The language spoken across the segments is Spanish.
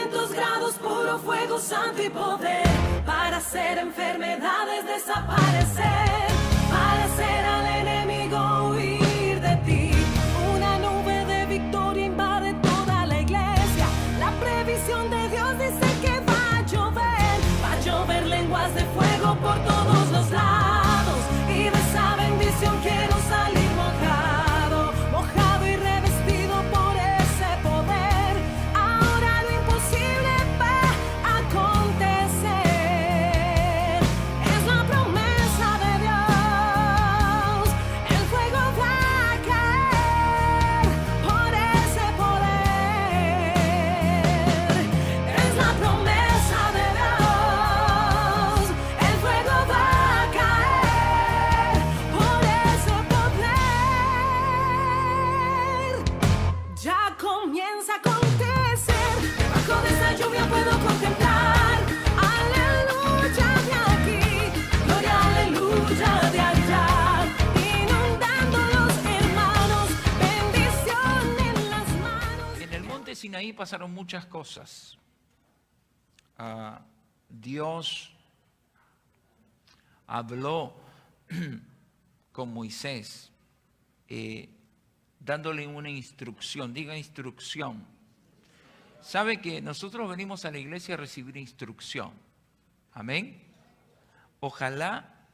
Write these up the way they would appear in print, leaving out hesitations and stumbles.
500 grados, puro fuego santo y poder, para hacer enfermedades desaparecer, para hacer al enemigo huir de ti. Una nube de victoria invade toda la iglesia. La previsión de Dios dice que va a llover lenguas de fuego por todos los lados, y de esa bendición quiero salir mojado, mojado y revestido por ese poder. Ahora lo imposible va a acontecer, es la promesa de Dios. El fuego va a caer por ese poder, es la promesa de Dios. El fuego va a caer por ese poder. Ya comienza a acontecer, debajo de esa lluvia puedo contemplar. Aleluya de aquí, gloria aleluya de allá, inundando los hermanos, bendición en las manos. En el monte Sinaí pasaron muchas cosas. Dios habló con Moisés, dándole una instrucción. Diga instrucción. Sabe que nosotros venimos a la iglesia a recibir instrucción. Amén. Ojalá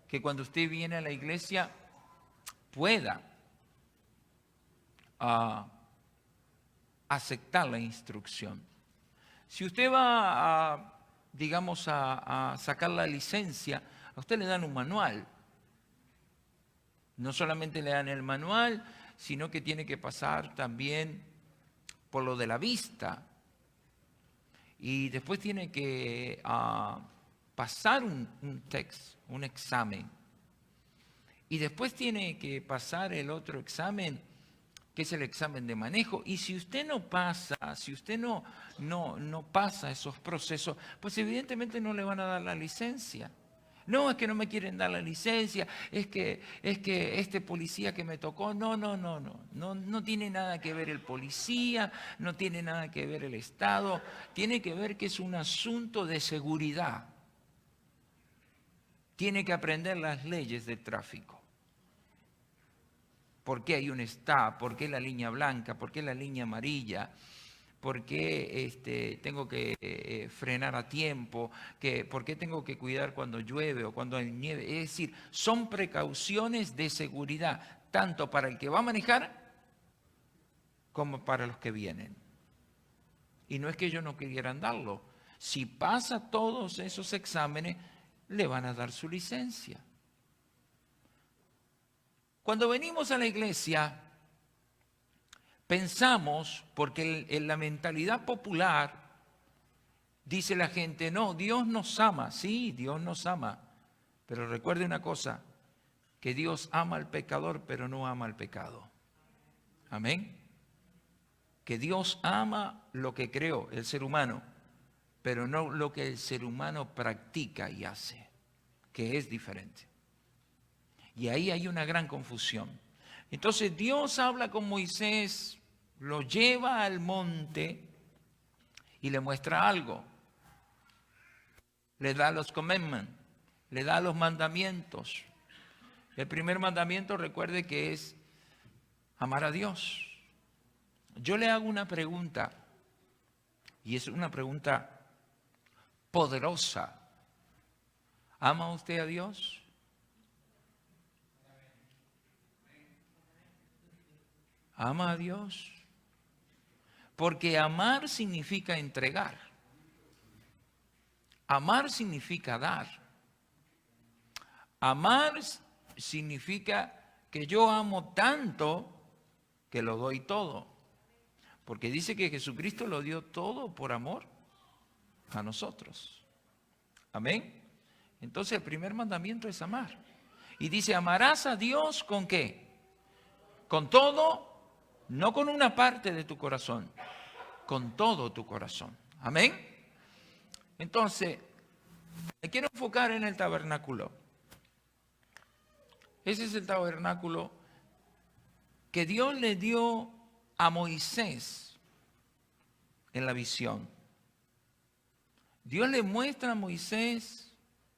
que cuando usted viene a la iglesia pueda aceptar la instrucción. Si usted va digamos, a sacar la licencia, a usted le dan un manual. No solamente le dan el manual, sino que tiene que pasar también por lo de la vista. Y después tiene que pasar un test, un examen. Y después tiene que pasar el otro examen, que es el examen de manejo. Y si usted no pasa, si usted no pasa esos procesos, pues evidentemente no le van a dar la licencia. No, es que no me quieren dar la licencia, es que este policía que me tocó, no tiene nada que ver el policía, no tiene nada que ver el Estado, tiene que ver que es un asunto de seguridad. Tiene que aprender las leyes del tráfico. ¿Por qué hay un stop? ¿Por qué la línea blanca? ¿Por qué la línea amarilla? ¿Por qué tengo que frenar a tiempo? ¿Por qué tengo que cuidar cuando llueve o cuando hay nieve? Es decir, son precauciones de seguridad, tanto para el que va a manejar como para los que vienen. Y no es que ellos no quieran darlo. Si pasa todos esos exámenes, le van a dar su licencia. Cuando venimos a la iglesia, pensamos, porque en la mentalidad popular dice la gente, no, Dios nos ama. Sí, Dios nos ama. Pero recuerde una cosa, que Dios ama al pecador, pero no ama al pecado. Amén. Que Dios ama lo que creó, el ser humano, pero no lo que el ser humano practica y hace, que es diferente. Y ahí hay una gran confusión. Entonces Dios habla con Moisés, lo lleva al monte y le muestra algo. Le da los commandments, le da los mandamientos. El primer mandamiento, recuerde que es amar a Dios. Yo le hago una pregunta, y es una pregunta poderosa. ¿Ama usted a Dios? ¿Ama a Dios? Porque amar significa entregar. Amar significa dar. Amar significa que yo amo tanto que lo doy todo. Porque dice que Jesucristo lo dio todo por amor a nosotros. Amén. Entonces el primer mandamiento es amar. Y dice, amarás a Dios ¿con qué? Con todo. No con una parte de tu corazón, con todo tu corazón. Amén. Entonces, me quiero enfocar en el tabernáculo. Ese es el tabernáculo que Dios le dio a Moisés en la visión. Dios le muestra a Moisés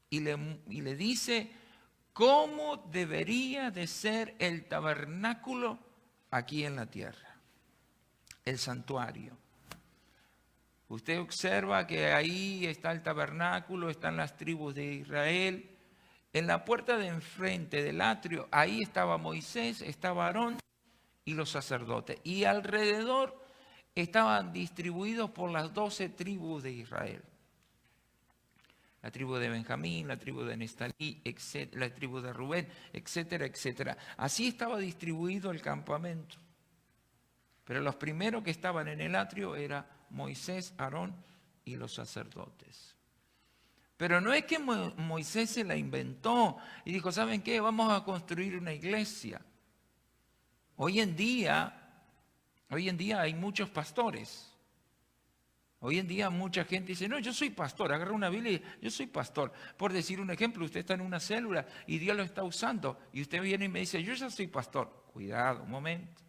y le dice cómo debería de ser el tabernáculo aquí en la tierra, el santuario. Usted observa que ahí está el tabernáculo, están las tribus de Israel. En la puerta de enfrente del atrio, ahí estaba Moisés, estaba Aarón y los sacerdotes. Y alrededor estaban distribuidos por las 12 tribus de Israel. La tribu de Benjamín, la tribu de Nestalí, la tribu de Rubén, etcétera, etcétera. Así estaba distribuido el campamento. Pero los primeros que estaban en el atrio eran Moisés, Aarón y los sacerdotes. Pero no es que Moisés se la inventó y dijo, ¿saben qué? Vamos a construir una iglesia. Hoy en día hay muchos pastores. Hoy en día mucha gente dice, no, yo soy pastor, agarra una Biblia y yo soy pastor. Por decir un ejemplo, usted está en una célula y Dios lo está usando y usted viene y me dice, yo ya soy pastor. Cuidado, un momento.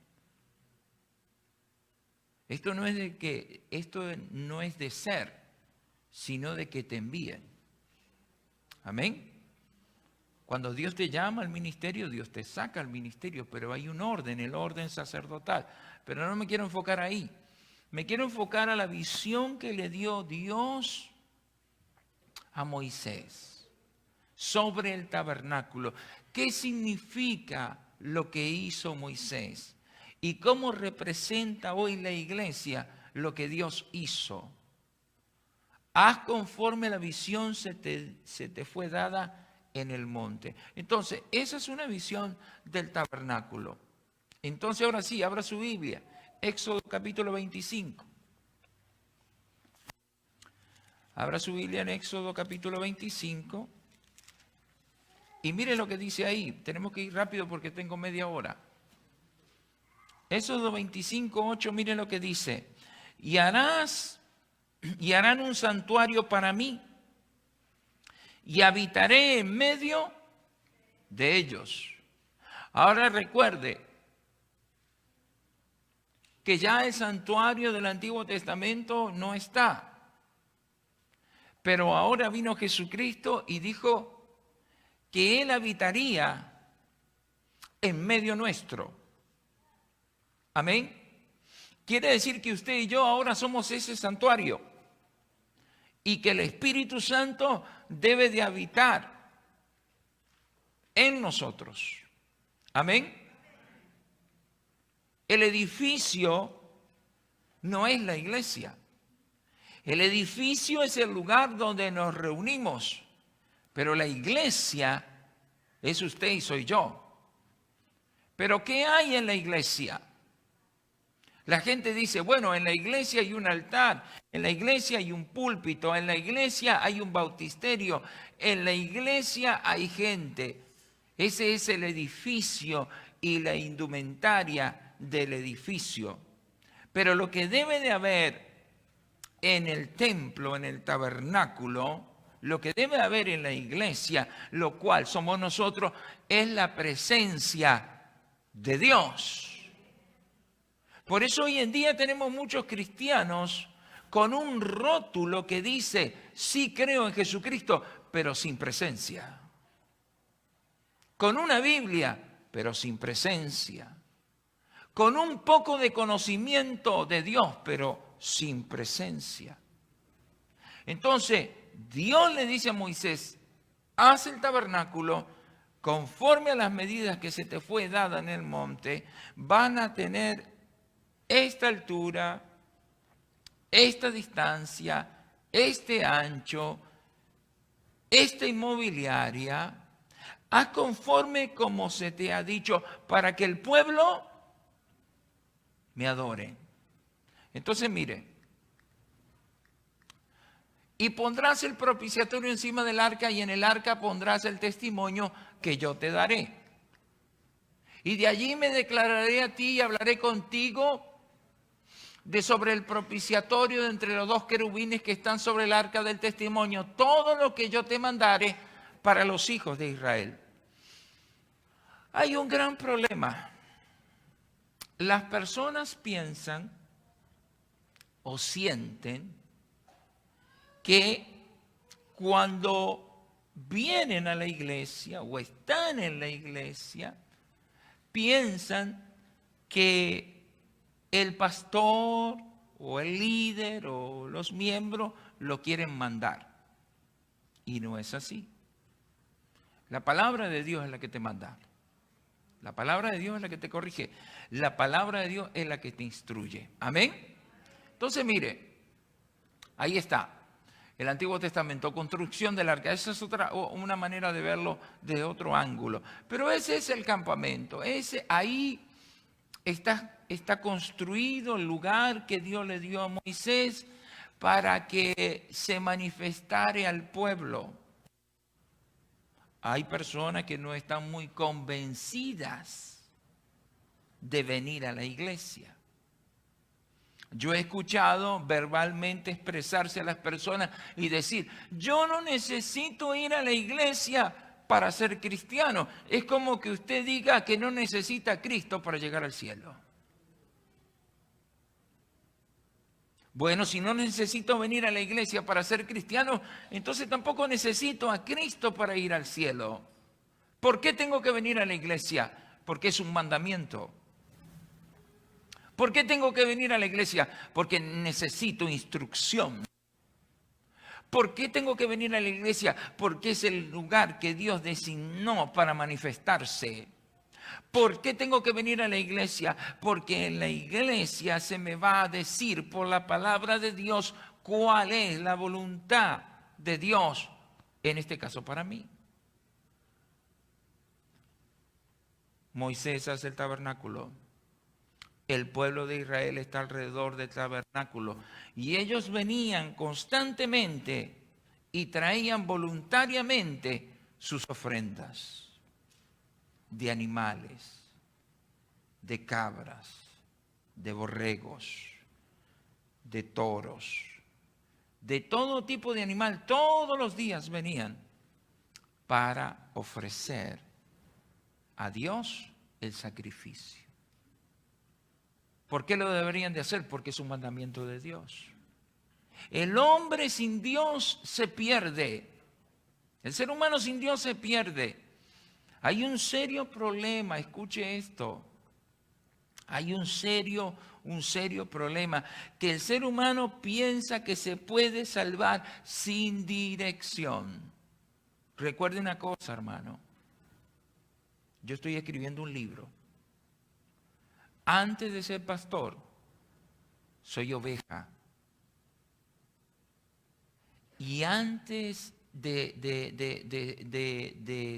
Esto no es de ser, sino de que te envíen. Amén. Cuando Dios te llama al ministerio, Dios te saca al ministerio, pero hay un orden, el orden sacerdotal. Pero no me quiero enfocar ahí. Me quiero enfocar a la visión que le dio Dios a Moisés sobre el tabernáculo. ¿Qué significa lo que hizo Moisés? ¿Y cómo representa hoy la iglesia lo que Dios hizo? Haz conforme la visión se te fue dada en el monte. Entonces, esa es una visión del tabernáculo. Entonces, ahora sí, abra su Biblia. Éxodo capítulo 25. Abra su Biblia en Éxodo capítulo 25. Y mire lo que dice ahí. Tenemos que ir rápido porque tengo media hora. Éxodo 25, 8, mire lo que dice. Y harán un santuario para mí. Y habitaré en medio de ellos. Ahora recuerde que ya el santuario del Antiguo Testamento no está. Pero ahora vino Jesucristo y dijo que Él habitaría en medio nuestro. Amén. Quiere decir que usted y yo ahora somos ese santuario y que el Espíritu Santo debe de habitar en nosotros. Amén. El edificio no es la iglesia. El edificio es el lugar donde nos reunimos, pero la iglesia es usted y soy yo. ¿Pero qué hay en la iglesia? La gente dice, bueno, en la iglesia hay un altar, en la iglesia hay un púlpito, en la iglesia hay un bautisterio, en la iglesia hay gente. Ese es el edificio y la indumentaria del edificio. Pero lo que debe de haber en el templo, en el tabernáculo, lo que debe haber en la iglesia, lo cual somos nosotros, es la presencia de Dios. Por eso hoy en día tenemos muchos cristianos con un rótulo que dice, sí creo en Jesucristo, pero sin presencia. Con una Biblia, pero sin presencia. Con un poco de conocimiento de Dios, pero sin presencia. Entonces, Dios le dice a Moisés, haz el tabernáculo conforme a las medidas que se te fue dada en el monte, van a tener esta altura, esta distancia, este ancho, esta inmobiliaria, haz conforme como se te ha dicho, para que el pueblo me adore. Entonces mire, y pondrás el propiciatorio encima del arca y en el arca pondrás el testimonio que yo te daré. Y de allí me declararé a ti y hablaré contigo de sobre el propiciatorio de entre los dos querubines que están sobre el arca del testimonio, todo lo que yo te mandare para los hijos de Israel. Hay un gran problema. Las personas piensan o sienten que cuando vienen a la iglesia o están en la iglesia, piensan que el pastor o el líder o los miembros lo quieren mandar. Y no es así. La palabra de Dios es la que te manda. La palabra de Dios es la que te corrige. La palabra de Dios es la que te instruye. Amén. Entonces, mire, ahí está. El Antiguo Testamento, construcción del arca. Esa es una manera de verlo de otro ángulo. Pero ese es el campamento. Ahí está construido el lugar que Dios le dio a Moisés para que se manifestara al pueblo. Hay personas que no están muy convencidas de venir a la iglesia. Yo he escuchado verbalmente expresarse a las personas y decir, yo no necesito ir a la iglesia para ser cristiano. Es como que usted diga que no necesita a Cristo para llegar al cielo. Bueno, si no necesito venir a la iglesia para ser cristiano, entonces tampoco necesito a Cristo para ir al cielo. ¿Por qué tengo que venir a la iglesia? Porque es un mandamiento. ¿Por qué tengo que venir a la iglesia? Porque necesito instrucción. ¿Por qué tengo que venir a la iglesia? Porque es el lugar que Dios designó para manifestarse. ¿Por qué tengo que venir a la iglesia? Porque en la iglesia se me va a decir por la palabra de Dios cuál es la voluntad de Dios, en este caso para mí. Moisés hace el tabernáculo. El pueblo de Israel está alrededor del tabernáculo. Y ellos venían constantemente y traían voluntariamente sus ofrendas de animales, de cabras, de borregos, de toros, de todo tipo de animal. Todos los días venían para ofrecer a Dios el sacrificio. ¿Por qué lo deberían de hacer? Porque es un mandamiento de Dios. El hombre sin Dios se pierde. El ser humano sin Dios se pierde. Hay un serio problema, escuche esto. Hay un serio problema, que el ser humano piensa que se puede salvar sin dirección. Recuerde una cosa, hermano. Yo estoy escribiendo un libro. Antes de ser pastor, soy oveja. Y antes de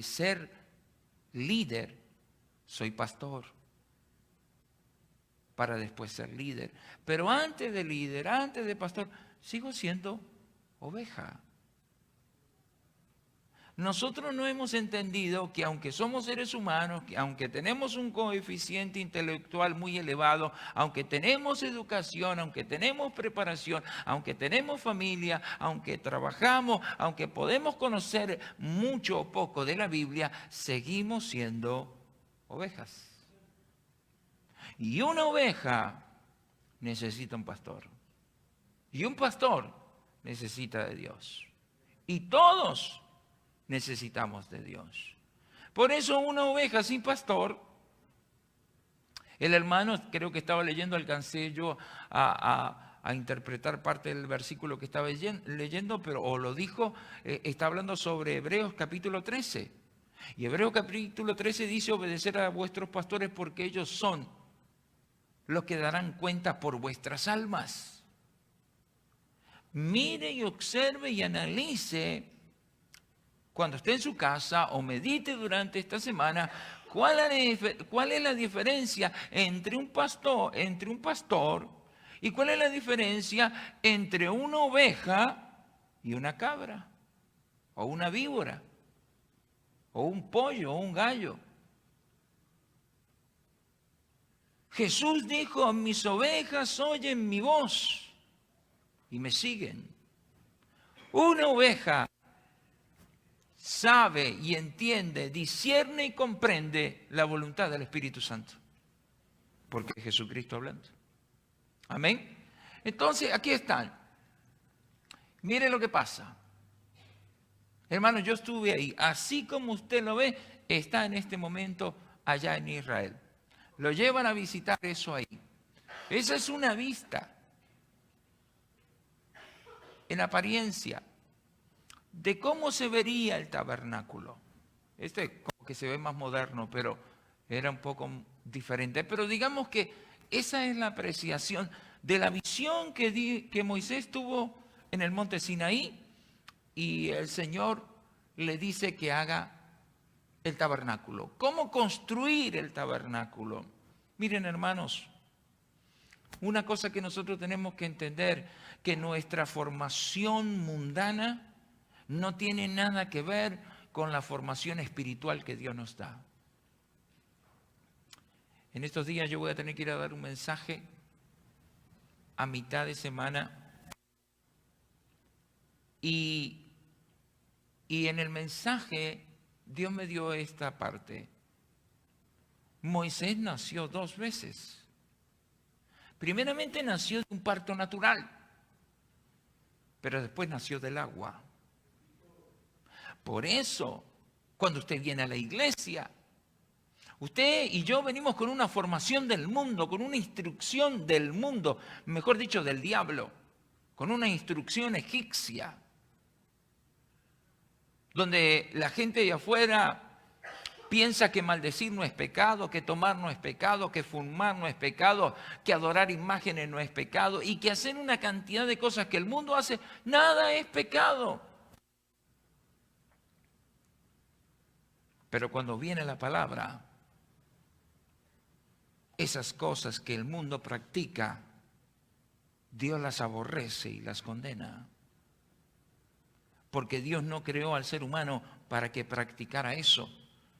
ser líder, soy pastor, para después ser líder. Pero antes de líder, antes de pastor, sigo siendo oveja. Nosotros no hemos entendido que aunque somos seres humanos, que aunque tenemos un coeficiente intelectual muy elevado, aunque tenemos educación, aunque tenemos preparación, aunque tenemos familia, aunque trabajamos, aunque podemos conocer mucho o poco de la Biblia, seguimos siendo ovejas. Y una oveja necesita un pastor. Y un pastor necesita de Dios. Y todos necesitamos de Dios. Por eso una oveja sin pastor, el hermano, creo que estaba leyendo, alcancé yo a interpretar parte del versículo que estaba leyendo, pero o lo dijo, está hablando sobre Hebreos capítulo 13. Y Hebreos capítulo 13 dice: obedecer a vuestros pastores porque ellos son los que darán cuenta por vuestras almas. Mire y observe y analice cuando esté en su casa o medite durante esta semana, ¿cuál es la diferencia entre un pastor y cuál es la diferencia entre una oveja y una cabra o una víbora o un pollo o un gallo? Jesús dijo: mis ovejas oyen mi voz y me siguen. Una oveja sabe y entiende, discierne y comprende la voluntad del Espíritu Santo, porque es Jesucristo hablando. Amén. Entonces, aquí están. Mire lo que pasa. Hermano, yo estuve ahí. Así como usted lo ve, está en este momento allá en Israel. Lo llevan a visitar eso ahí. Esa es una vista, en apariencia, de cómo se vería el tabernáculo. Este como que se ve más moderno, pero era un poco diferente. Pero digamos que esa es la apreciación de la visión que Moisés tuvo en el monte Sinaí, y el Señor le dice que haga el tabernáculo. ¿Cómo construir el tabernáculo? Miren, hermanos, una cosa que nosotros tenemos que entender, que nuestra formación mundana no tiene nada que ver con la formación espiritual que Dios nos da. En estos días yo voy a tener que ir a dar un mensaje a mitad de semana, y en el mensaje Dios me dio esta parte. Moisés nació 2 veces. Primeramente nació de un parto natural, pero después nació del agua. Por eso, cuando usted viene a la iglesia, usted y yo venimos con una formación del mundo, con una instrucción del mundo, mejor dicho, del diablo, con una instrucción egipcia, donde la gente de afuera piensa que maldecir no es pecado, que tomar no es pecado, que fumar no es pecado, que adorar imágenes no es pecado, y que hacer una cantidad de cosas que el mundo hace, nada es pecado. Pero cuando viene la palabra, esas cosas que el mundo practica, Dios las aborrece y las condena. Porque Dios no creó al ser humano para que practicara eso,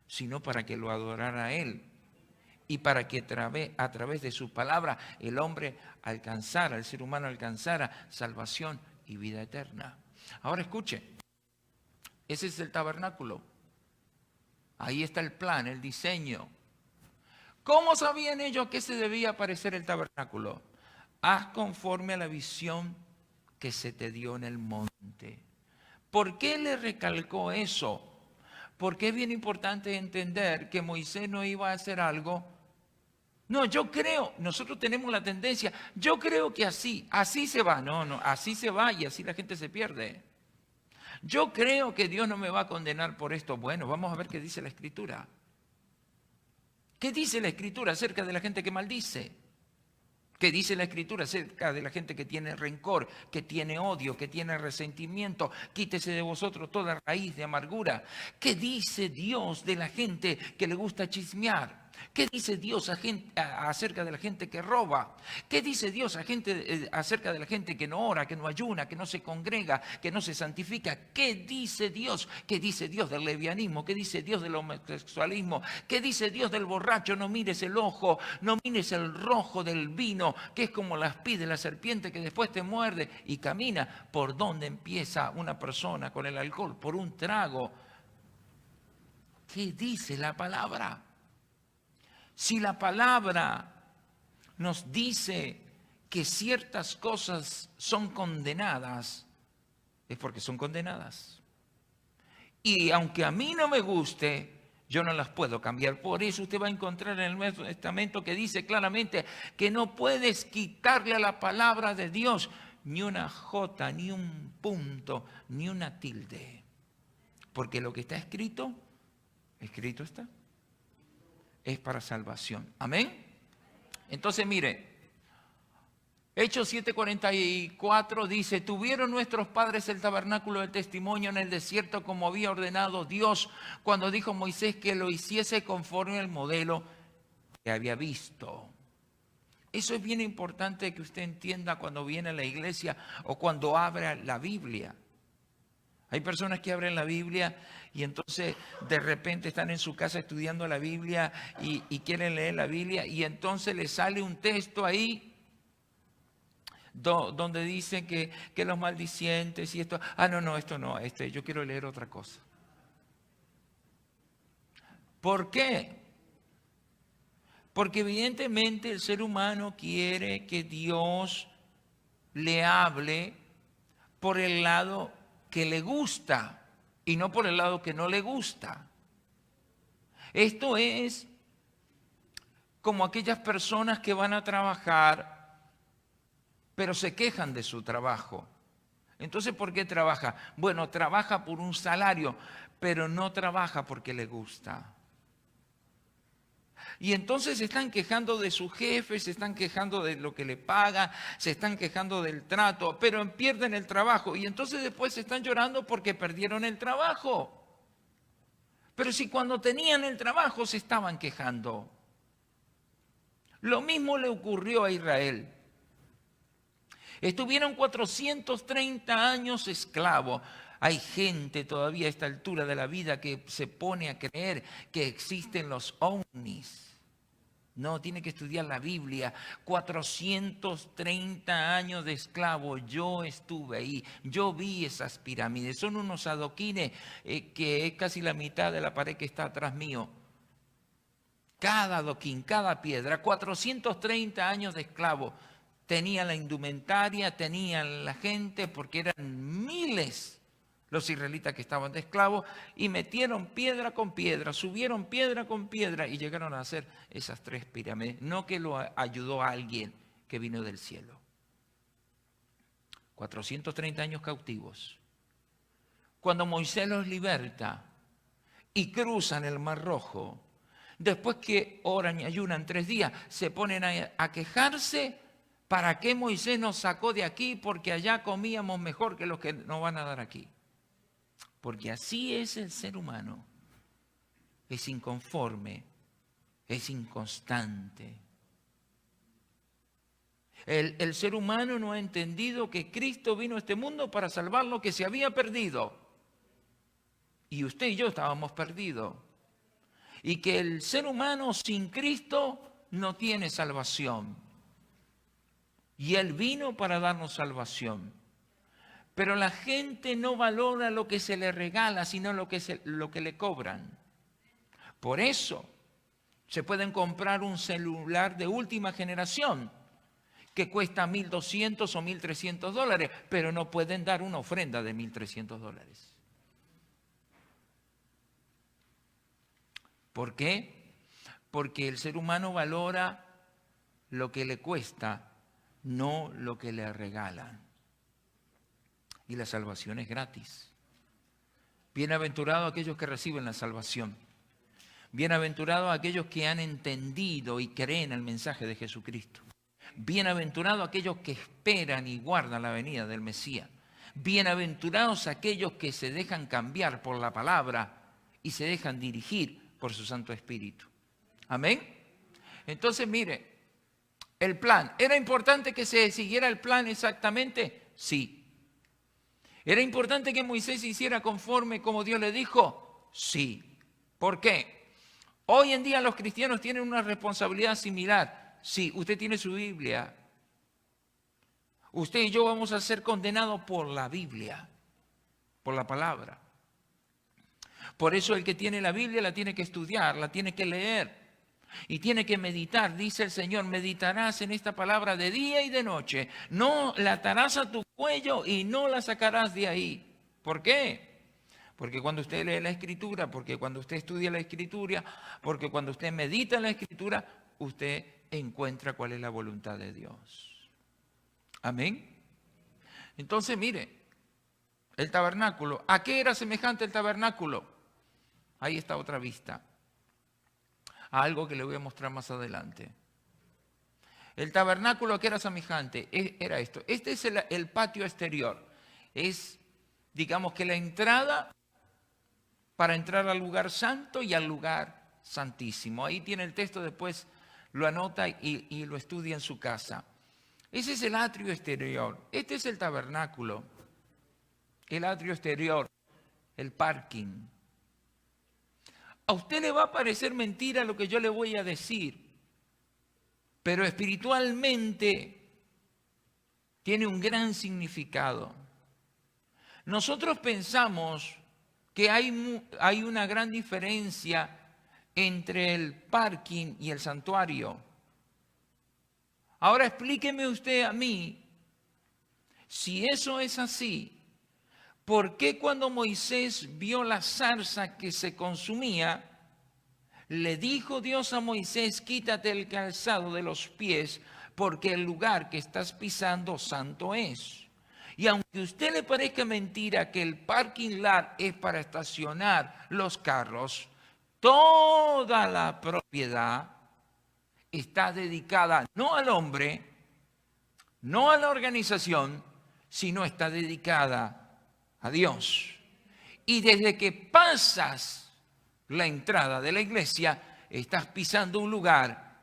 sino para que lo adorara a Él. Y para que a través de su palabra el hombre alcanzara, el ser humano alcanzara salvación y vida eterna. Ahora escuche, ese es el tabernáculo. Ahí está el plan, el diseño. ¿Cómo sabían ellos a qué se debía parecer el tabernáculo? Haz conforme a la visión que se te dio en el monte. ¿Por qué le recalcó eso? Porque es bien importante entender que Moisés no iba a hacer algo. No, yo creo, nosotros tenemos la tendencia, yo creo que así se va. No, así se va y así la gente se pierde. Yo creo que Dios no me va a condenar por esto. Bueno, vamos a ver qué dice la Escritura. ¿Qué dice la Escritura acerca de la gente que maldice? ¿Qué dice la Escritura acerca de la gente que tiene rencor, que tiene odio, que tiene resentimiento? Quítese de vosotros toda raíz de amargura. ¿Qué dice Dios de la gente que le gusta chismear? ¿Qué dice Dios acerca de la gente que roba? ¿Qué dice Dios acerca de la gente que no ora, que no ayuna, que no se congrega, que no se santifica? ¿Qué dice Dios? ¿Qué dice Dios del lesbianismo? ¿Qué dice Dios del homosexualismo? ¿Qué dice Dios del borracho? No mires el ojo, no mires el rojo del vino, que es como la espina de la serpiente que después te muerde y camina. ¿Por dónde empieza una persona con el alcohol? Por un trago. ¿Qué dice la palabra? Si la palabra nos dice que ciertas cosas son condenadas, es porque son condenadas. Y aunque a mí no me guste, yo no las puedo cambiar. Por eso usted va a encontrar en el Nuevo Testamento que dice claramente que no puedes quitarle a la palabra de Dios ni una jota, ni un punto, ni una tilde. Porque lo que está escrito, escrito está. Es para salvación. Amén. Entonces mire, Hechos 7:44 dice: tuvieron nuestros padres el tabernáculo del testimonio en el desierto, como había ordenado Dios cuando dijo a Moisés que lo hiciese conforme al modelo que había visto. Eso es bien importante que usted entienda cuando viene a la iglesia o cuando abre la Biblia. Hay personas que abren la Biblia y entonces de repente están en su casa estudiando la Biblia y quieren leer la Biblia, y entonces les sale un texto ahí donde dice que los maldicientes y esto. Esto no, yo quiero leer otra cosa. ¿Por qué? Porque evidentemente el ser humano quiere que Dios le hable por el lado que le gusta y no por el lado que no le gusta. Esto es como aquellas personas que van a trabajar, pero se quejan de su trabajo. Entonces, ¿por qué trabaja? Bueno, trabaja por un salario, pero no trabaja porque le gusta. Y entonces se están quejando de su jefe, se están quejando de lo que le paga, se están quejando del trato, pero pierden el trabajo. Y entonces después se están llorando porque perdieron el trabajo. Pero si cuando tenían el trabajo se estaban quejando. Lo mismo le ocurrió a Israel. Estuvieron 430 años esclavos. Hay gente todavía a esta altura de la vida que se pone a creer que existen los ovnis. No, tiene que estudiar la Biblia. 430 años de esclavo. Yo estuve ahí. Yo vi esas pirámides. Son unos adoquines que es casi la mitad de la pared que está atrás mío. Cada adoquín, cada piedra. 430 años de esclavo. Tenían la indumentaria, tenían la gente, porque eran miles los israelitas que estaban de esclavos, y metieron piedra con piedra, subieron piedra con piedra y llegaron a hacer esas 3 pirámides. No que lo ayudó a alguien que vino del cielo. 430 años cautivos. Cuando Moisés los liberta y cruzan el Mar Rojo, después que oran y ayunan 3 días, se ponen a quejarse. ¿Para qué Moisés nos sacó de aquí? Porque allá comíamos mejor que los que nos van a dar aquí. Porque así es el ser humano. Es inconforme, es inconstante. El ser humano no ha entendido que Cristo vino a este mundo para salvar lo que se había perdido. Y usted y yo estábamos perdidos. Y que el ser humano sin Cristo no tiene salvación. Y Él vino para darnos salvación. Pero la gente no valora lo que se le regala, sino lo que le cobran. Por eso se pueden comprar un celular de última generación que cuesta $1,200 o $1,300, pero no pueden dar una ofrenda de $1,300. ¿Por qué? Porque el ser humano valora lo que le cuesta, no lo que le regalan. Y la salvación es gratis. Bienaventurados aquellos que reciben la salvación. Bienaventurados aquellos que han entendido y creen el mensaje de Jesucristo. Bienaventurados aquellos que esperan y guardan la venida del Mesías. Bienaventurados aquellos que se dejan cambiar por la palabra y se dejan dirigir por su Santo Espíritu. Amén. Entonces, mire, el plan. ¿Era importante que se siguiera el plan exactamente? Sí. ¿Era importante que Moisés hiciera conforme como Dios le dijo? Sí. ¿Por qué? Hoy en día los cristianos tienen una responsabilidad similar. Sí, usted tiene su Biblia. Usted y yo vamos a ser condenados por la Biblia, por la palabra. Por eso el que tiene la Biblia la tiene que estudiar, la tiene que leer. Y tiene que meditar, dice el Señor, meditarás en esta palabra de día y de noche. No la atarás a tu cuello y no la sacarás de ahí. ¿Por qué? Porque cuando usted lee la Escritura, porque cuando usted estudia la Escritura, porque cuando usted medita en la Escritura, usted encuentra cuál es la voluntad de Dios. Amén. Entonces, mire, el tabernáculo. ¿A qué era semejante el tabernáculo? Ahí está otra vista. A algo que le voy a mostrar más adelante. El tabernáculo, ¿a qué era semejante? Era esto. Este es el patio exterior. Es, digamos que la entrada para entrar al lugar santo y al lugar santísimo. Ahí tiene el texto, después lo anota y lo estudia en su casa. Ese es el atrio exterior. Este es el tabernáculo. El atrio exterior. El parking. A usted le va a parecer mentira lo que yo le voy a decir, pero espiritualmente tiene un gran significado. Nosotros pensamos que hay una gran diferencia entre el parking y el santuario. Ahora explíqueme usted a mí Si eso es así, ¿por qué cuando Moisés vio la zarza que se consumía, le dijo Dios a Moisés, quítate el calzado de los pies, porque el lugar que estás pisando santo es? Y aunque a usted le parezca mentira que el parking lot es para estacionar los carros, toda la propiedad está dedicada no al hombre, no a la organización, sino está dedicada a Dios. Y desde que pasas la entrada de la iglesia, estás pisando un lugar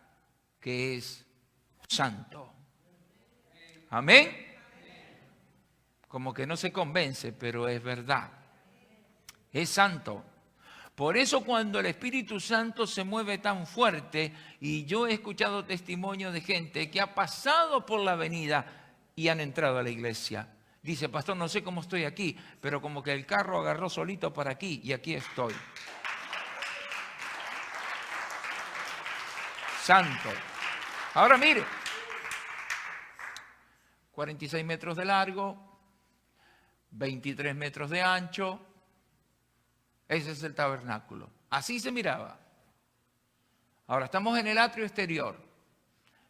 que es santo. Amén. Como que no se convence, pero es verdad. Es santo. Por eso cuando el Espíritu Santo se mueve tan fuerte, y yo he escuchado testimonios de gente que ha pasado por la avenida y han entrado a la iglesia. Dice, pastor, no sé cómo estoy aquí, pero como que el carro agarró solito para aquí y aquí estoy. Santo. Ahora mire, 46 metros de largo, 23 metros de ancho. Ese es el tabernáculo. Así se miraba. Ahora estamos en el atrio exterior.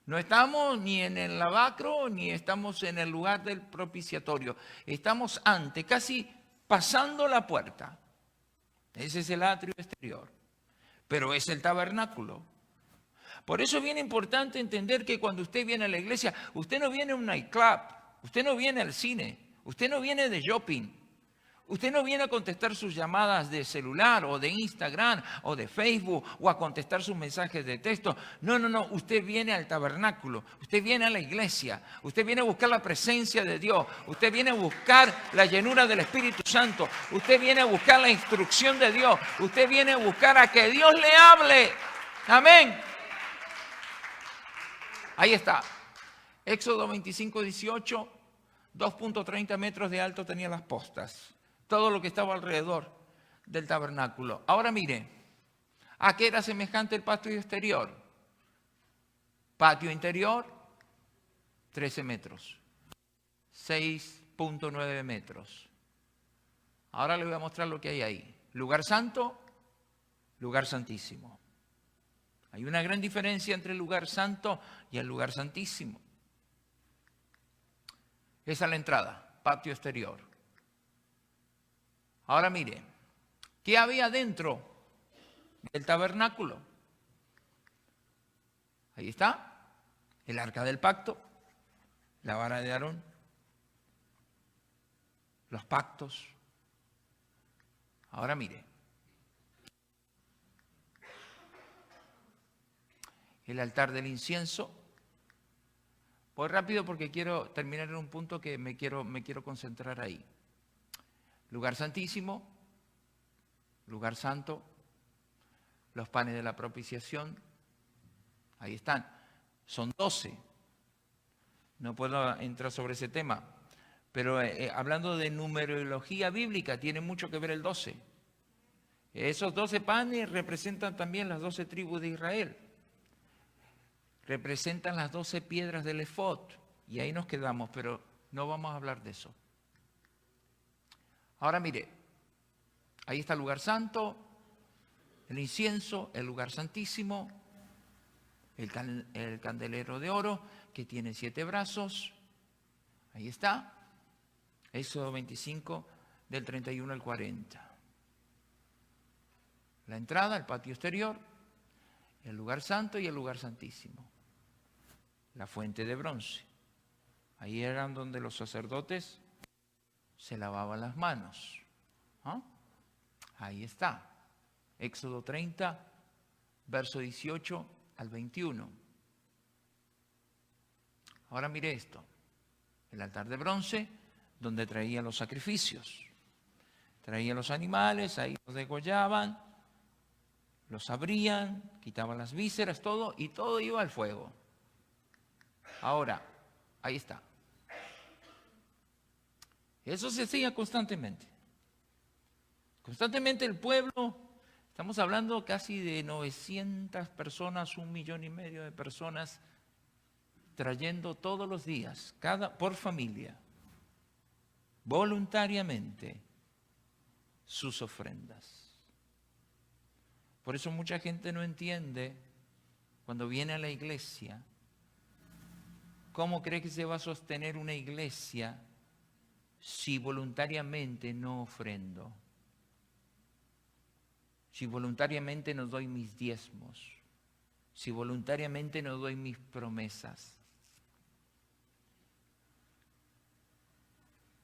No estamos ni en el lavacro ni estamos en el lugar del propiciatorio. Estamos ante, casi pasando la puerta. Ese es el atrio exterior. Pero es el tabernáculo. Por eso es bien importante entender que cuando usted viene a la iglesia, usted no viene a un nightclub, usted no viene al cine, usted no viene de shopping, usted no viene a contestar sus llamadas de celular o de Instagram o de Facebook o a contestar sus mensajes de texto. No, usted viene al tabernáculo, usted viene a la iglesia, usted viene a buscar la presencia de Dios, usted viene a buscar la llenura del Espíritu Santo, usted viene a buscar la instrucción de Dios, usted viene a buscar a que Dios le hable. Amén. Ahí está. Éxodo 25, 18, 2.30 metros de alto tenía las postas. Todo lo que estaba alrededor del tabernáculo. Ahora mire, ¿a qué era semejante el patio exterior? Patio interior, 13 metros. 6.9 metros. Ahora le voy a mostrar lo que hay ahí. Lugar santo, lugar santísimo. Hay una gran diferencia entre el lugar santo y el lugar santísimo. Esa es la entrada, patio exterior. Ahora mire, ¿qué había dentro del tabernáculo? Ahí está, el arca del pacto, la vara de Aarón, los pactos. Ahora mire, el altar del incienso. Voy rápido porque quiero terminar en un punto que me quiero concentrar ahí. Lugar santísimo, lugar santo, los panes de la propiciación, ahí están. Son 12. No puedo entrar sobre ese tema, pero hablando de numerología bíblica, tiene mucho que ver el 12. Esos 12 panes representan también las 12 tribus de Israel. Representan las 12 piedras del efod. Y ahí nos quedamos, pero no vamos a hablar de eso. Ahora mire, ahí está el lugar santo, el incienso, el lugar santísimo, el candelero de oro que tiene 7 brazos. Ahí está. Éxodo 25 del 31 al 40. La entrada, el patio exterior, el lugar santo y el lugar santísimo. La fuente de bronce. Ahí eran donde los sacerdotes se lavaban las manos. ¿Ah? Ahí está. Éxodo 30, verso 18 al 21. Ahora mire esto. El altar de bronce, donde traían los sacrificios. Traían los animales, ahí los degollaban, los abrían, quitaban las vísceras, todo, y todo iba al fuego. Ahora, ahí está. Eso se hacía constantemente. Constantemente el pueblo, estamos hablando casi de 900 personas, 1,5 millones de personas, trayendo todos los días, por familia, voluntariamente sus ofrendas. Por eso mucha gente no entiende cuando viene a la iglesia cómo cree que se va a sostener una iglesia si voluntariamente no ofrendo, si voluntariamente no doy mis diezmos, si voluntariamente no doy mis promesas.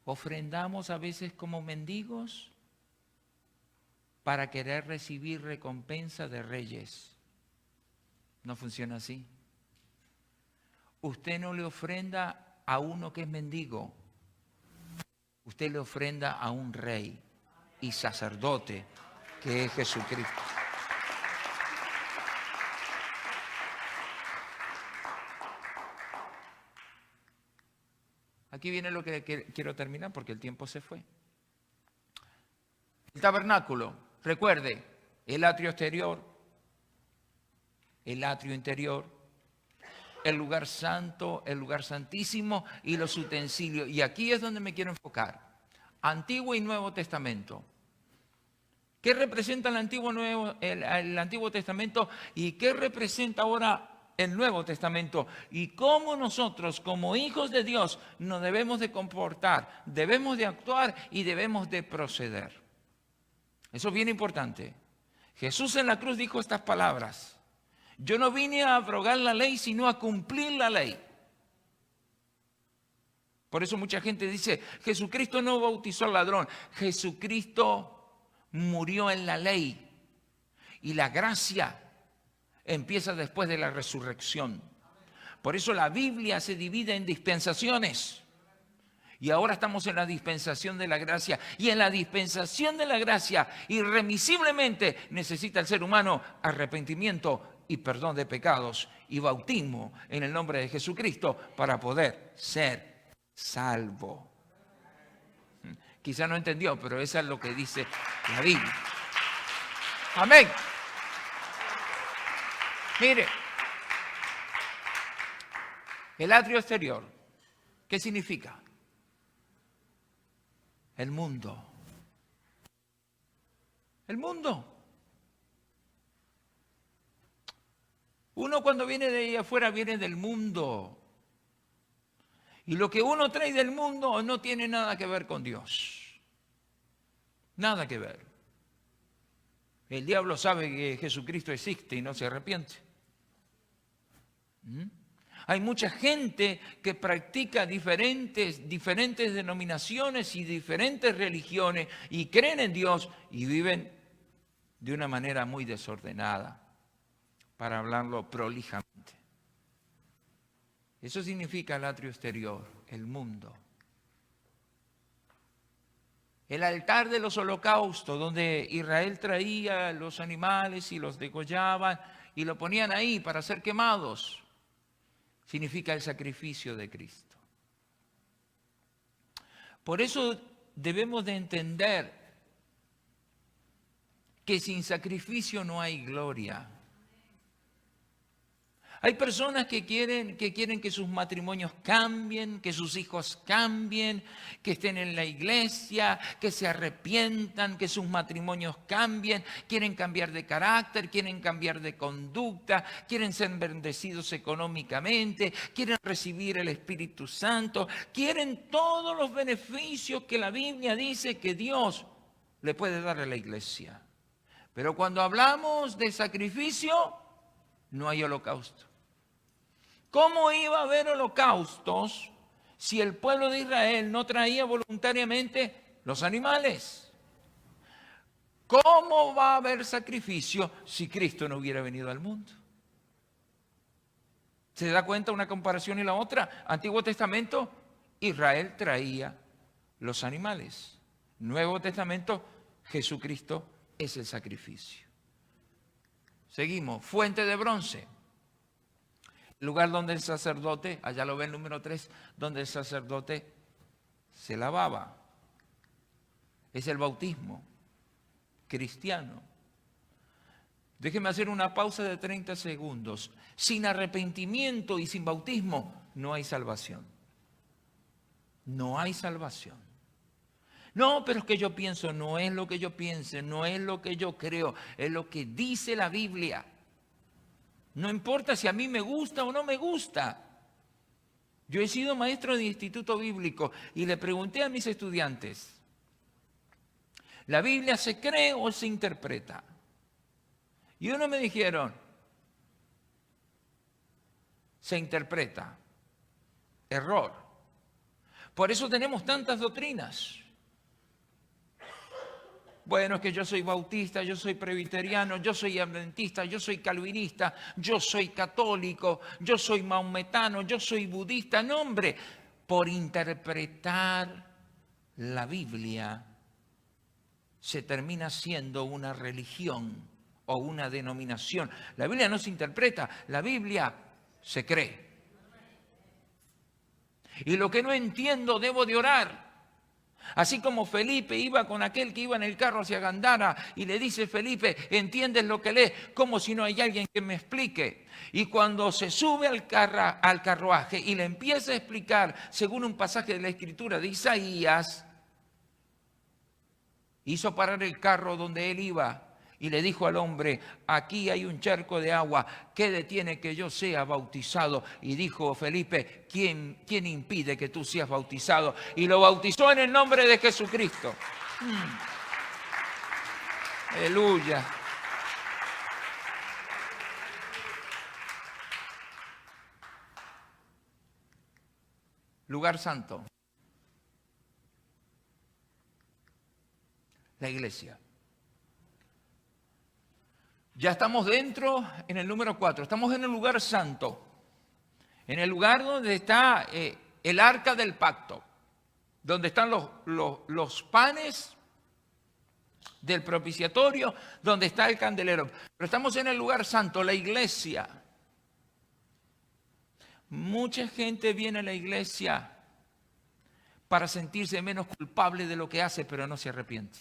Ofrendamos a veces como mendigos para querer recibir recompensa de reyes. No funciona así. Usted no le ofrenda a uno que es mendigo. Usted le ofrenda a un rey y sacerdote que es Jesucristo. Aquí viene lo que quiero terminar porque el tiempo se fue. El tabernáculo, recuerde, el atrio exterior, el atrio interior, el lugar santo, el lugar santísimo y los utensilios. Y aquí es donde me quiero enfocar. Antiguo y Nuevo Testamento. ¿Qué representa el Antiguo Testamento y qué representa ahora el Nuevo Testamento? Y cómo nosotros, como hijos de Dios, nos debemos de comportar, debemos de actuar y debemos de proceder. Eso es bien importante. Jesús en la cruz dijo estas palabras: yo no vine a abrogar la ley, sino a cumplir la ley. Por eso mucha gente dice, Jesucristo no bautizó al ladrón. Jesucristo murió en la ley. Y la gracia empieza después de la resurrección. Por eso la Biblia se divide en dispensaciones. Y ahora estamos en la dispensación de la gracia. Y en la dispensación de la gracia, irremisiblemente necesita el ser humano arrepentimiento y perdón de pecados y bautismo en el nombre de Jesucristo para poder ser salvo. Quizá no entendió, pero eso es lo que dice la Biblia. Amén. Mire, el atrio exterior, ¿qué significa? El mundo. El mundo. Uno cuando viene de ahí afuera viene del mundo. Y lo que uno trae del mundo no tiene nada que ver con Dios. Nada que ver. El diablo sabe que Jesucristo existe y no se arrepiente. Hay mucha gente que practica diferentes denominaciones y diferentes religiones y creen en Dios y viven de una manera muy desordenada, para hablarlo prolijamente. Eso significa el atrio exterior, el mundo. El altar de los holocaustos, donde Israel traía los animales y los degollaban y lo ponían ahí para ser quemados, significa el sacrificio de Cristo. Por eso debemos de entender que sin sacrificio no hay gloria. Hay personas que quieren que sus matrimonios cambien, que sus hijos cambien, que estén en la iglesia, que se arrepientan, que sus matrimonios cambien, quieren cambiar de carácter, quieren cambiar de conducta, quieren ser bendecidos económicamente, quieren recibir el Espíritu Santo, quieren todos los beneficios que la Biblia dice que Dios le puede dar a la iglesia. Pero cuando hablamos de sacrificio, no hay holocausto. ¿Cómo iba a haber holocaustos si el pueblo de Israel no traía voluntariamente los animales? ¿Cómo va a haber sacrificio si Cristo no hubiera venido al mundo? ¿Se da cuenta una comparación y la otra? Antiguo Testamento, Israel traía los animales. Nuevo Testamento, Jesucristo es el sacrificio. Seguimos, fuente de bronce. El lugar donde el sacerdote, allá lo ve el número 3, donde el sacerdote se lavaba. Es el bautismo cristiano. Déjeme hacer una pausa de 30 segundos. Sin arrepentimiento y sin bautismo no hay salvación. No hay salvación. No, pero es que yo pienso, no es lo que yo piense, no es lo que yo creo, es lo que dice la Biblia. No importa si a mí me gusta o no me gusta. Yo he sido maestro de instituto bíblico y le pregunté a mis estudiantes, ¿la Biblia se cree o se interpreta? Y uno me dijeron, se interpreta. Error. Por eso tenemos tantas doctrinas. Bueno, es que yo soy bautista, yo soy presbiteriano, yo soy adventista, yo soy calvinista, yo soy católico, yo soy maometano, yo soy budista. No, hombre, por interpretar la Biblia se termina siendo una religión o una denominación. La Biblia no se interpreta, la Biblia se cree. Y lo que no entiendo debo de orar. Así como Felipe iba con aquel que iba en el carro hacia Gandara y le dice, Felipe, ¿entiendes lo que lee? Como si no hay alguien que me explique. Y cuando se sube al carruaje y le empieza a explicar, según un pasaje de la Escritura de Isaías, hizo parar el carro donde él iba y le dijo al hombre, aquí hay un charco de agua, ¿qué detiene que yo sea bautizado? Y dijo Felipe, ¿quién impide que tú seas bautizado? Y lo bautizó en el nombre de Jesucristo. Aleluya. Lugar santo. La iglesia. Ya estamos dentro en el número 4. Estamos en el lugar santo. En el lugar donde está el arca del pacto. Donde están los panes del propiciatorio. Donde está el candelero. Pero estamos en el lugar santo, la iglesia. Mucha gente viene a la iglesia para sentirse menos culpable de lo que hace, pero no se arrepiente.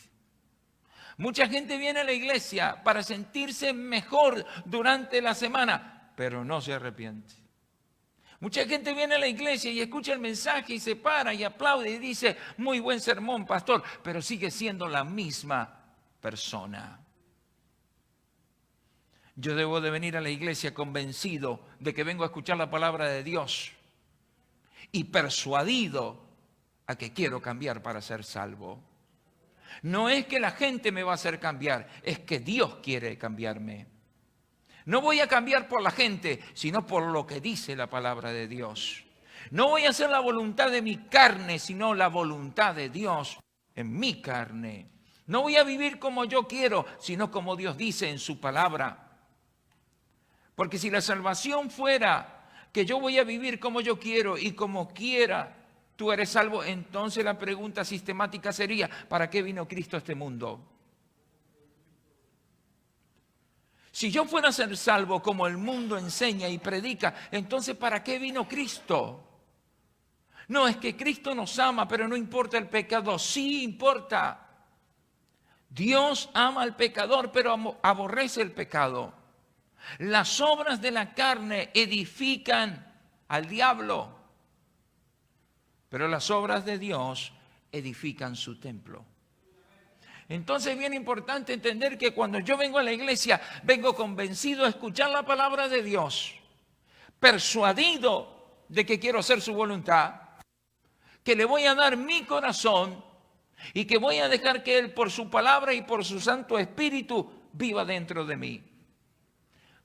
Mucha gente viene a la iglesia para sentirse mejor durante la semana, pero no se arrepiente. Mucha gente viene a la iglesia y escucha el mensaje y se para y aplaude y dice, muy buen sermón, pastor, pero sigue siendo la misma persona. Yo debo de venir a la iglesia convencido de que vengo a escuchar la palabra de Dios y persuadido a que quiero cambiar para ser salvo. No es que la gente me va a hacer cambiar, es que Dios quiere cambiarme. No voy a cambiar por la gente, sino por lo que dice la palabra de Dios. No voy a hacer la voluntad de mi carne, sino la voluntad de Dios en mi carne. No voy a vivir como yo quiero, sino como Dios dice en su palabra. Porque si la salvación fuera que yo voy a vivir como yo quiero y como quiera, tú eres salvo, entonces la pregunta sistemática sería, ¿para qué vino Cristo a este mundo? Si yo fuera a ser salvo como el mundo enseña y predica, entonces ¿para qué vino Cristo? No, es que Cristo nos ama, pero no importa el pecado. Sí importa. Dios ama al pecador, pero aborrece el pecado. Las obras de la carne edifican al diablo. Pero las obras de Dios edifican su templo. Entonces es bien importante entender que cuando yo vengo a la iglesia, vengo convencido a escuchar la palabra de Dios, persuadido de que quiero hacer su voluntad, que le voy a dar mi corazón y que voy a dejar que Él por su palabra y por su Santo Espíritu viva dentro de mí.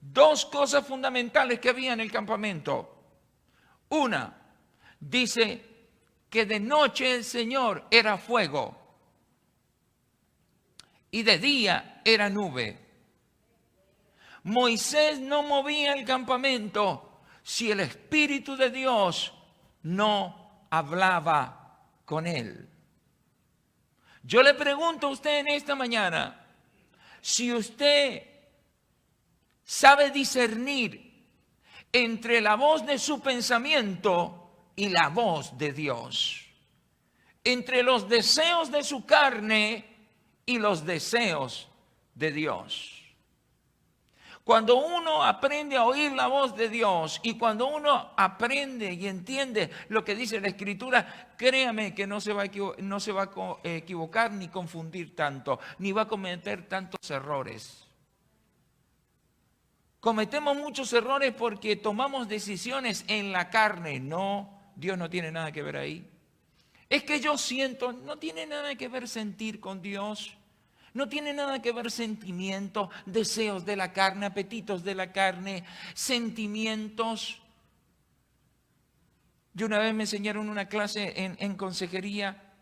Dos cosas fundamentales que había en el campamento. Una, dice que de noche el Señor era fuego y de día era nube. Moisés no movía el campamento si el Espíritu de Dios no hablaba con él. Yo le pregunto a usted en esta mañana, si usted sabe discernir entre la voz de su pensamiento y la voz de Dios, entre los deseos de su carne y los deseos de Dios. Cuando uno aprende a oír la voz de Dios y cuando uno aprende y entiende lo que dice la Escritura, créame que no se va a equivocar ni confundir tanto, ni va a cometer tantos errores. Cometemos muchos errores porque tomamos decisiones en la carne. No, Dios no tiene nada que ver ahí. Es que yo siento, no tiene nada que ver sentir con Dios. No tiene nada que ver sentimientos, deseos de la carne, apetitos de la carne, sentimientos. Yo una vez me enseñaron una clase en consejería.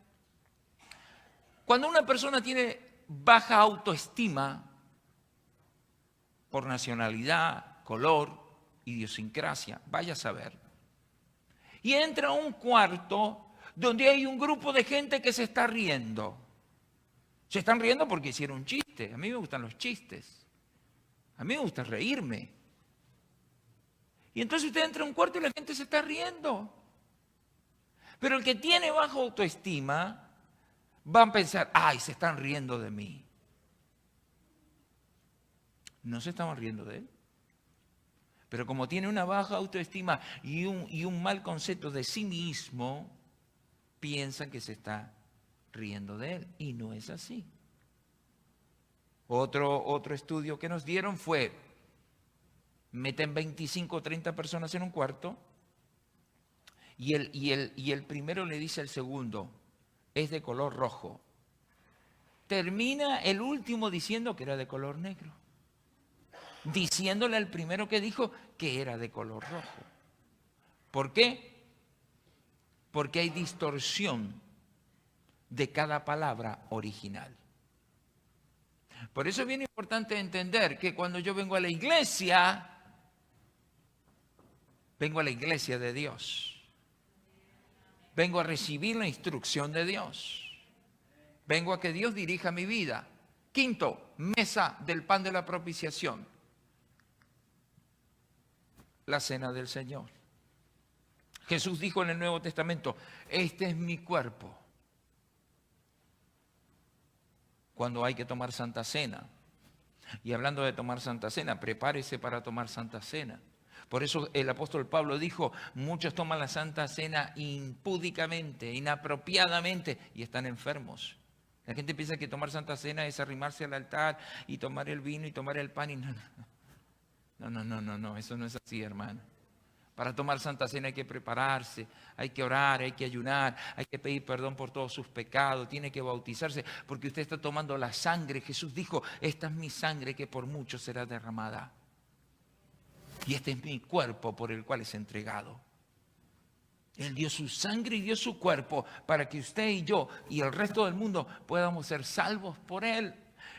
Cuando una persona tiene baja autoestima, por nacionalidad, color, idiosincrasia, vaya a saber. Y entra a un cuarto donde hay un grupo de gente que se está riendo. Se están riendo porque hicieron un chiste. A mí me gustan los chistes. A mí me gusta reírme. Y entonces usted entra a un cuarto y la gente se está riendo. Pero el que tiene baja autoestima va a pensar, ay, se están riendo de mí. No se estaban riendo de él. Pero como tiene una baja autoestima y un mal concepto de sí mismo, piensa que se está riendo de él. Y no es así. Otro estudio que nos dieron fue, meten 25 o 30 personas en un cuarto y el primero le dice al segundo, es de color rojo. Termina el último diciendo que era de color negro. Diciéndole al primero que dijo que era de color rojo. ¿Por qué? Porque hay distorsión de cada palabra original. Por eso es bien importante entender que cuando yo vengo a la iglesia de Dios. Vengo a recibir la instrucción de Dios. Vengo a que Dios dirija mi vida. Quinto, mesa del pan de la propiciación. La cena del Señor. Jesús dijo en el Nuevo Testamento, este es mi cuerpo. Cuando hay que tomar Santa Cena. Y hablando de tomar Santa Cena, prepárese para tomar Santa Cena. Por eso el apóstol Pablo dijo, muchos toman la Santa Cena impúdicamente, inapropiadamente y están enfermos. La gente piensa que tomar Santa Cena es arrimarse al altar y tomar el vino y tomar el pan y no, eso no es así, hermano. Para tomar Santa Cena hay que prepararse, hay que orar, hay que ayunar, hay que pedir perdón por todos sus pecados, tiene que bautizarse porque usted está tomando la sangre. Jesús dijo, esta es mi sangre que por muchos será derramada. Y este es mi cuerpo por el cual es entregado. Él dio su sangre y dio su cuerpo para que usted y yo y el resto del mundo podamos ser salvos por Él.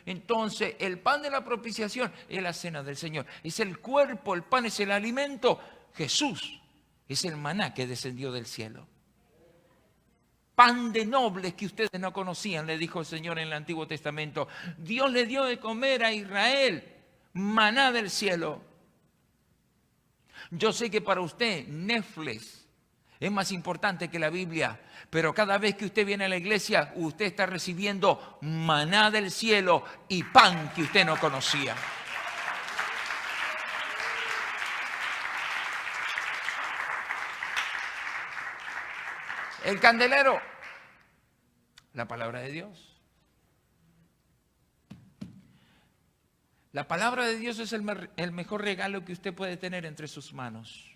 Entonces, el pan de la propiciación es la cena del Señor. Es el cuerpo, el pan es el alimento. Jesús es el maná que descendió del cielo. Pan de nobles que ustedes no conocían, le dijo el Señor en el Antiguo Testamento. Dios le dio de comer a Israel maná del cielo. Yo sé que para usted Netflix es más importante que la Biblia, pero cada vez que usted viene a la iglesia, usted está recibiendo maná del cielo y pan que usted no conocía. El candelero, la palabra de Dios. La palabra de Dios es el mejor regalo que usted puede tener entre sus manos.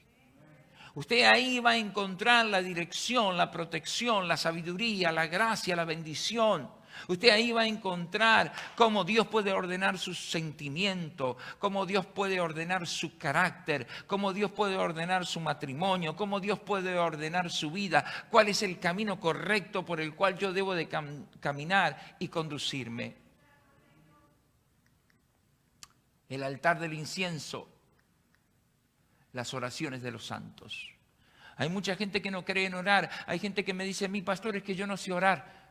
Usted ahí va a encontrar la dirección, la protección, la sabiduría, la gracia, la bendición. Usted ahí va a encontrar cómo Dios puede ordenar sus sentimientos, cómo Dios puede ordenar su carácter, cómo Dios puede ordenar su matrimonio, cómo Dios puede ordenar su vida, cuál es el camino correcto por el cual yo debo de caminar y conducirme. El altar del incienso, las oraciones de los santos. Hay mucha gente que no cree en orar. Hay gente que me dice, mi pastor, es que yo no sé orar.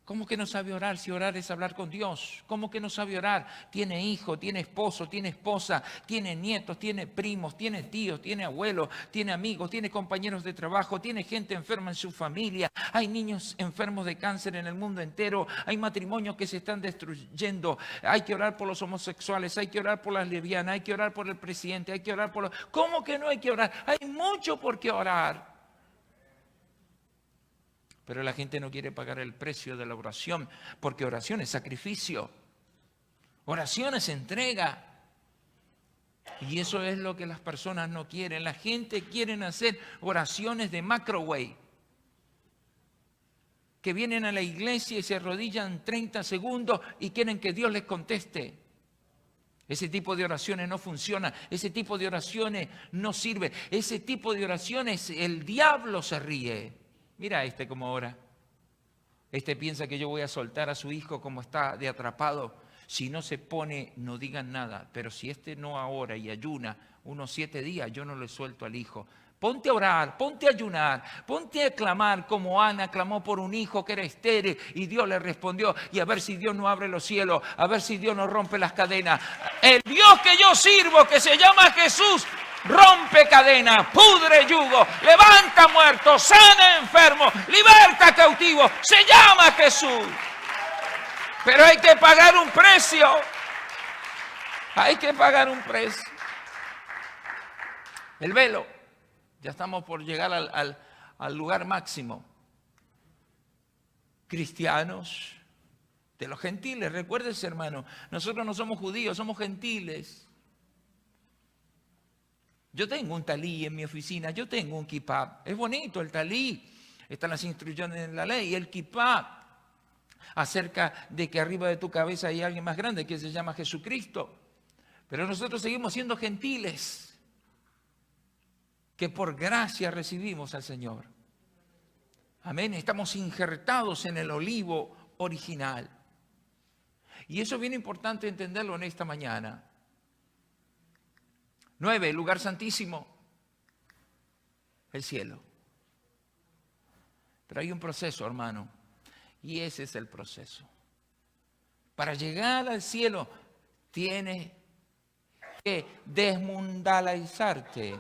¿Cómo que no sabe orar si orar es hablar con Dios? ¿Cómo que no sabe orar? Tiene hijo, tiene esposo, tiene esposa, tiene nietos, tiene primos, tiene tíos, tiene abuelos, tiene amigos, tiene compañeros de trabajo, tiene gente enferma en su familia. Hay niños enfermos de cáncer en el mundo entero. Hay matrimonios que se están destruyendo. Hay que orar por los homosexuales, hay que orar por las lesbianas, hay que orar por el presidente, hay que orar por los... ¿Cómo que no hay que orar? Hay mucho por qué orar. Pero la gente no quiere pagar el precio de la oración, porque oración es sacrificio, oración es entrega. Y eso es lo que las personas no quieren. La gente quiere hacer oraciones de microwave, que vienen a la iglesia y se arrodillan 30 segundos y quieren que Dios les conteste. Ese tipo de oraciones no funciona, ese tipo de oraciones no sirve, ese tipo de oraciones el diablo se ríe. Mira cómo ora. Piensa que yo voy a soltar a su hijo como está de atrapado. Si no se pone, no digan nada. Pero si no ora y ayuna unos 7 días, yo no le suelto al hijo. Ponte a orar, ponte a ayunar, ponte a clamar como Ana clamó por un hijo que era estéril y Dios le respondió. Y a ver si Dios no abre los cielos, a ver si Dios no rompe las cadenas. El Dios que yo sirvo, que se llama Jesús, rompe cadenas, pudre yugo, levanta muertos, sana enfermos, liberta cautivos. Se llama Jesús. Pero hay que pagar un precio. Hay que pagar un precio. El velo. Ya estamos por llegar al lugar máximo. Cristianos de los gentiles. Recuérdese, hermano, nosotros no somos judíos, somos gentiles. Yo tengo un talí en mi oficina, yo tengo un kipá. Es bonito el talí. Están las instrucciones en la ley. El kipá acerca de que arriba de tu cabeza hay alguien más grande que se llama Jesucristo. Pero nosotros seguimos siendo gentiles, que por gracia recibimos al Señor. Amén. Estamos injertados en el olivo original. Y eso es bien importante entenderlo en esta mañana. 9, el lugar santísimo, el cielo. Pero hay un proceso, hermano, y ese es el proceso. Para llegar al cielo, tienes que desmundanizarte.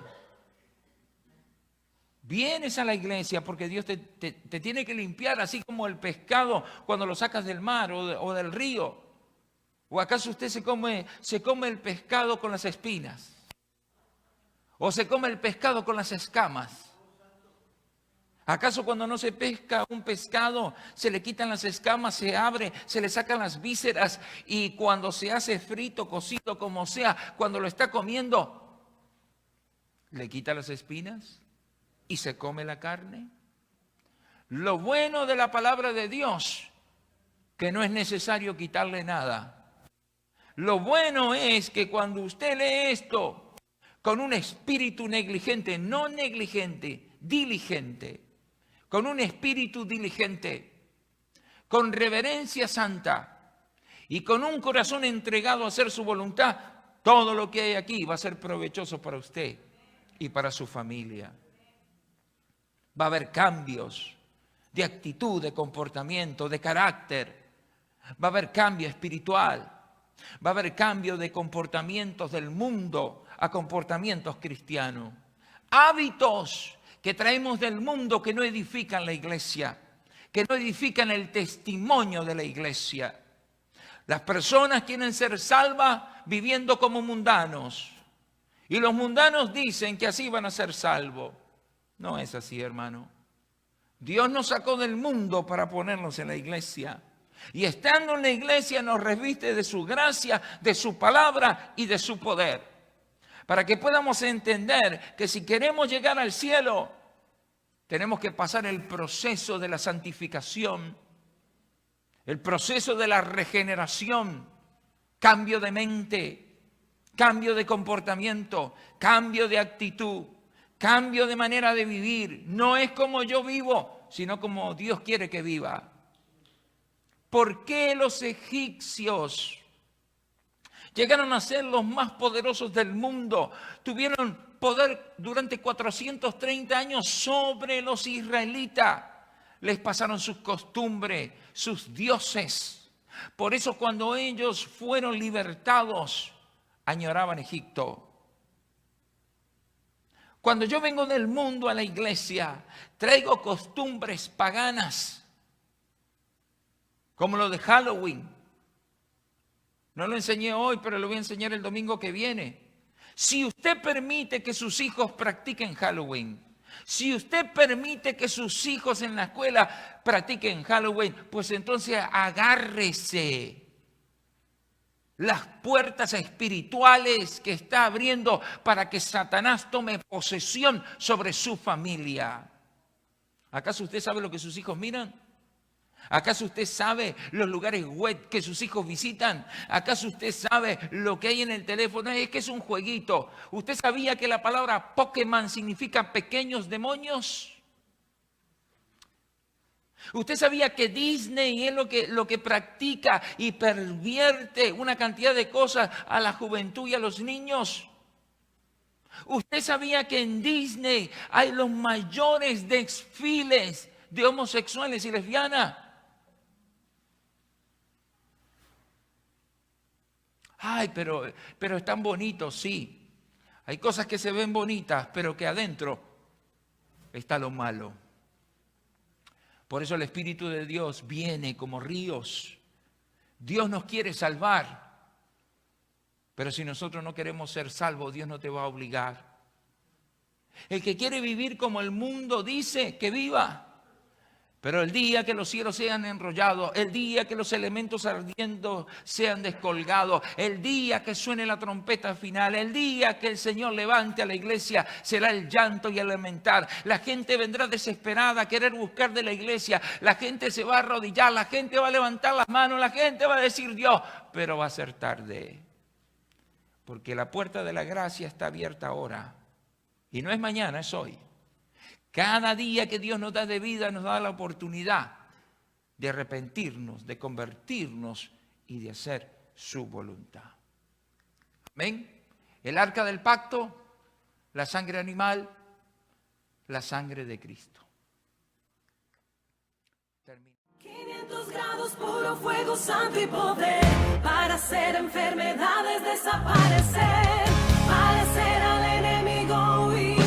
Vienes a la iglesia porque Dios te tiene que limpiar, así como el pescado cuando lo sacas del mar o del río. ¿O acaso usted se come el pescado con las espinas? ¿O se come el pescado con las escamas? ¿Acaso cuando no se pesca un pescado se le quitan las escamas, se abre, se le sacan las vísceras y cuando se hace frito, cocido, como sea, cuando lo está comiendo, le quita las espinas y se come la carne? Lo bueno de la palabra de Dios, que no es necesario quitarle nada. Lo bueno es que cuando usted lee esto con un espíritu negligente, no negligente, diligente, con un espíritu diligente, con reverencia santa y con un corazón entregado a hacer su voluntad, todo lo que hay aquí va a ser provechoso para usted y para su familia. Va a haber cambios de actitud, de comportamiento, de carácter. Va a haber cambio espiritual. Va a haber cambio de comportamientos del mundo a comportamientos cristianos. Hábitos que traemos del mundo que no edifican la iglesia, que no edifican el testimonio de la iglesia. Las personas quieren ser salvas viviendo como mundanos. Y los mundanos dicen que así van a ser salvos. No es así, hermano. Dios nos sacó del mundo para ponernos en la iglesia. Y estando en la iglesia nos reviste de su gracia, de su palabra y de su poder. Para que podamos entender que si queremos llegar al cielo, tenemos que pasar el proceso de la santificación, el proceso de la regeneración, cambio de mente, cambio de comportamiento, cambio de actitud, cambio de manera de vivir. No es como yo vivo, sino como Dios quiere que viva. ¿Por qué los egipcios llegaron a ser los más poderosos del mundo? Tuvieron poder durante 430 años sobre los israelitas. les pasaron sus costumbres, sus dioses. Por eso cuando ellos fueron libertados, añoraban Egipto. Cuando yo vengo del mundo a la iglesia, traigo costumbres paganas, como lo de Halloween. No lo enseñé hoy, pero lo voy a enseñar el domingo que viene. Si usted permite que sus hijos practiquen Halloween, si usted permite que sus hijos en la escuela practiquen Halloween, pues entonces agárrese las puertas espirituales que está abriendo para que Satanás tome posesión sobre su familia. ¿Acaso usted sabe lo que sus hijos miran? ¿Acaso usted sabe los lugares web que sus hijos visitan? ¿Acaso usted sabe lo que hay en el teléfono? Es que es un jueguito. ¿Usted sabía que la palabra Pokémon significa pequeños demonios? ¿Usted sabía que Disney es lo que practica y pervierte una cantidad de cosas a la juventud y a los niños? ¿Usted sabía que en Disney hay los mayores desfiles de homosexuales y lesbianas? Ay, pero están bonitos, sí. Hay cosas que se ven bonitas, pero que adentro está lo malo. Por eso el Espíritu de Dios viene como ríos. Dios nos quiere salvar. Pero si nosotros no queremos ser salvos, Dios no te va a obligar. El que quiere vivir como el mundo dice que viva. Pero el día que los cielos sean enrollados, el día que los elementos ardiendo sean descolgados, el día que suene la trompeta final, el día que el Señor levante a la iglesia, será el llanto y el lamentar. La gente vendrá desesperada a querer buscar de la iglesia. La gente se va a arrodillar, la gente va a levantar las manos, la gente va a decir Dios, pero va a ser tarde. Porque la puerta de la gracia está abierta ahora. Y no es mañana, es hoy. Cada día que Dios nos da de vida nos da la oportunidad de arrepentirnos, de convertirnos y de hacer su voluntad. Amén. El arca del pacto, la sangre animal, la sangre de Cristo. 500 grados, puro fuego, santo y poder, para hacer enfermedades desaparecer, para hacer al enemigo huir.